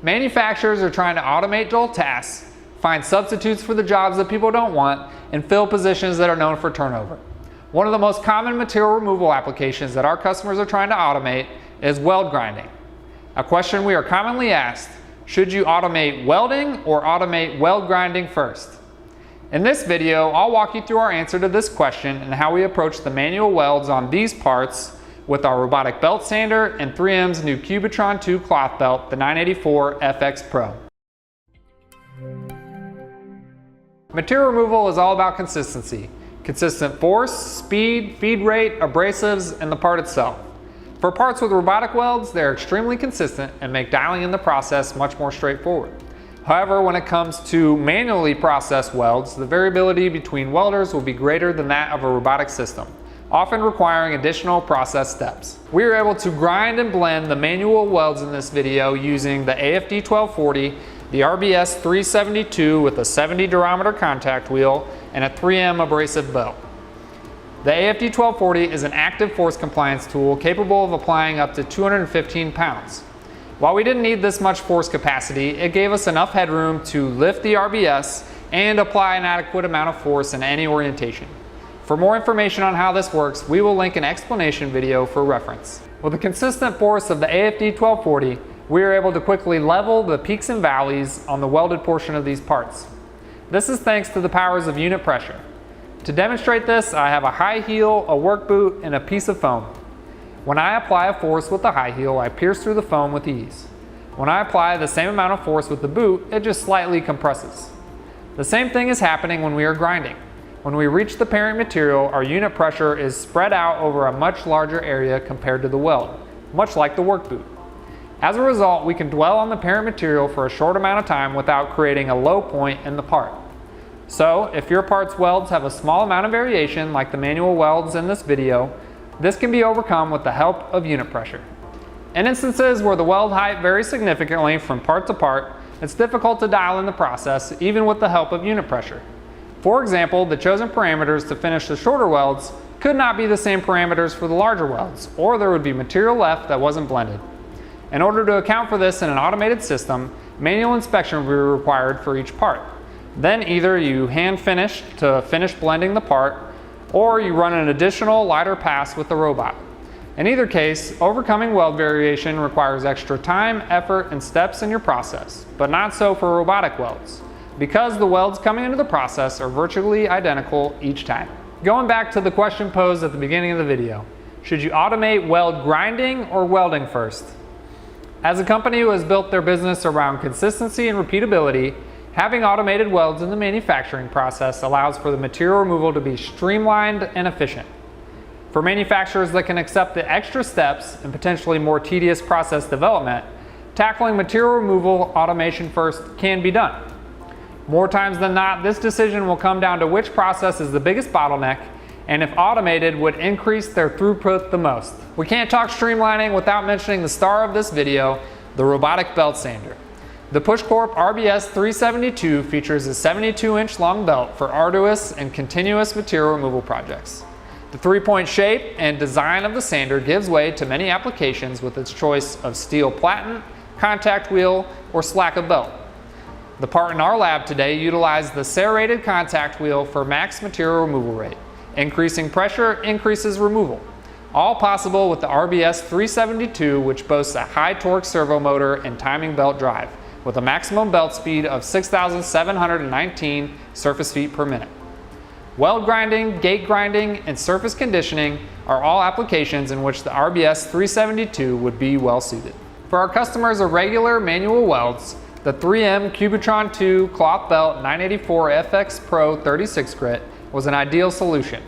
Manufacturers are trying to automate dull tasks, find substitutes for the jobs that people don't want, and fill positions that are known for turnover. One of the most common material removal applications that our customers are trying to automate is weld grinding. A question we are commonly asked: should you automate welding or automate weld grinding first? In this video, I'll walk you through our answer to this question and how we approach the manual welds on these parts with our robotic belt sander and 3M's new Cubitron 2 cloth belt, the 984 FX Pro. Material removal is all about consistency. Consistent force, speed, feed rate, abrasives, and the part itself. For parts with robotic welds, they're extremely consistent and make dialing in the process much more straightforward. However, when it comes to manually processed welds, the variability between welders will be greater than that of a robotic system, often requiring additional process steps. We are able to grind and blend the manual welds in this video using the AFD 1240, the RBS 372 with a 70 durometer contact wheel, and a 3M abrasive belt. The AFD 1240 is an active force compliance tool capable of applying up to 215 pounds. While we didn't need this much force capacity, it gave us enough headroom to lift the RBS and apply an adequate amount of force in any orientation. For more information on how this works, we will link an explanation video for reference. With the consistent force of the AFD 1240, we are able to quickly level the peaks and valleys on the welded portion of these parts. This is thanks to the powers of unit pressure. To demonstrate this, I have a high heel, a work boot, and a piece of foam. When I apply a force with the high heel, I pierce through the foam with ease. When I apply the same amount of force with the boot, it just slightly compresses. The same thing is happening when we are grinding. When we reach the parent material, our unit pressure is spread out over a much larger area compared to the weld, much like the work boot. As a result, we can dwell on the parent material for a short amount of time without creating a low point in the part. So, if your part's welds have a small amount of variation like the manual welds in this video, this can be overcome with the help of unit pressure. In instances where the weld height varies significantly from part to part, it's difficult to dial in the process even with the help of unit pressure. For example, the chosen parameters to finish the shorter welds could not be the same parameters for the larger welds, or there would be material left that wasn't blended. In order to account for this in an automated system, manual inspection will be required for each part. Then either you hand finish to finish blending the part, or you run an additional lighter pass with the robot. In either case, overcoming weld variation requires extra time, effort, and steps in your process, but not so for robotic welds, because the welds coming into the process are virtually identical each time. Going back to the question posed at the beginning of the video, should you automate weld grinding or welding first? As a company who has built their business around consistency and repeatability, having automated welds in the manufacturing process allows for the material removal to be streamlined and efficient. For manufacturers that can accept the extra steps and potentially more tedious process development, tackling material removal automation first can be done. More times than not, this decision will come down to which process is the biggest bottleneck and if automated would increase their throughput the most. We can't talk streamlining without mentioning the star of this video, the robotic belt sander. The PushCorp RBS 372 features a 72-inch long belt for arduous and continuous material removal projects. The three-point shape and design of the sander gives way to many applications with its choice of steel platen, contact wheel, or slack of belt. The part in our lab today utilized the serrated contact wheel for max material removal rate. Increasing pressure increases removal. All possible with the RBS 372, which boasts a high torque servo motor and timing belt drive, with a maximum belt speed of 6,719 surface feet per minute. Weld grinding, gate grinding, and surface conditioning are all applications in which the RBS 372 would be well suited. For our customers of regular manual welds, the 3M Cubitron 2 cloth belt 984 FX Pro 36 grit was an ideal solution.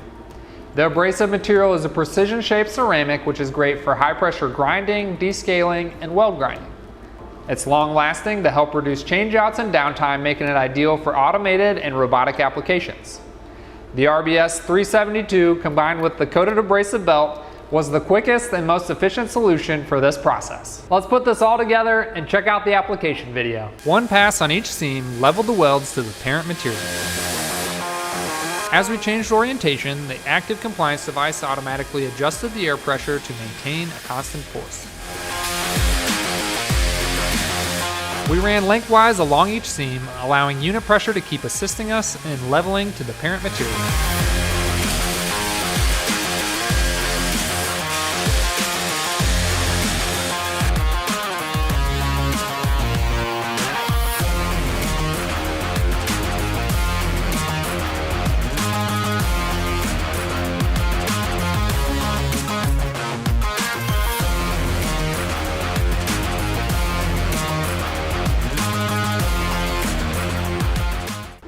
The abrasive material is a precision-shaped ceramic which is great for high-pressure grinding, descaling, and weld grinding. It's long-lasting to help reduce changeouts and downtime, making it ideal for automated and robotic applications. The RBS 372 combined with the coated abrasive belt was the quickest and most efficient solution for this process. Let's put this all together and check out the application video. One pass on each seam leveled the welds to the parent material. As we changed orientation, the active compliance device automatically adjusted the air pressure to maintain a constant force. We ran lengthwise along each seam, allowing unit pressure to keep assisting us in leveling to the parent material.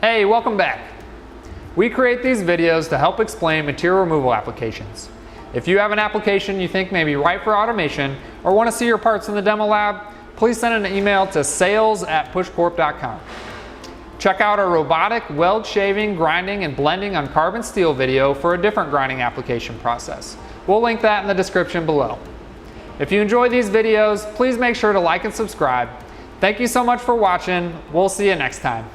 Hey, welcome back. We create these videos to help explain material removal applications. If you have an application you think may be right for automation or want to see your parts in the demo lab, please send an email to sales@pushcorp.com. Check out our robotic weld shaving, grinding, and blending on carbon steel video for a different grinding application process. We'll link that in the description below. If you enjoy these videos, please make sure to like and subscribe. Thank you so much for watching. We'll see you next time.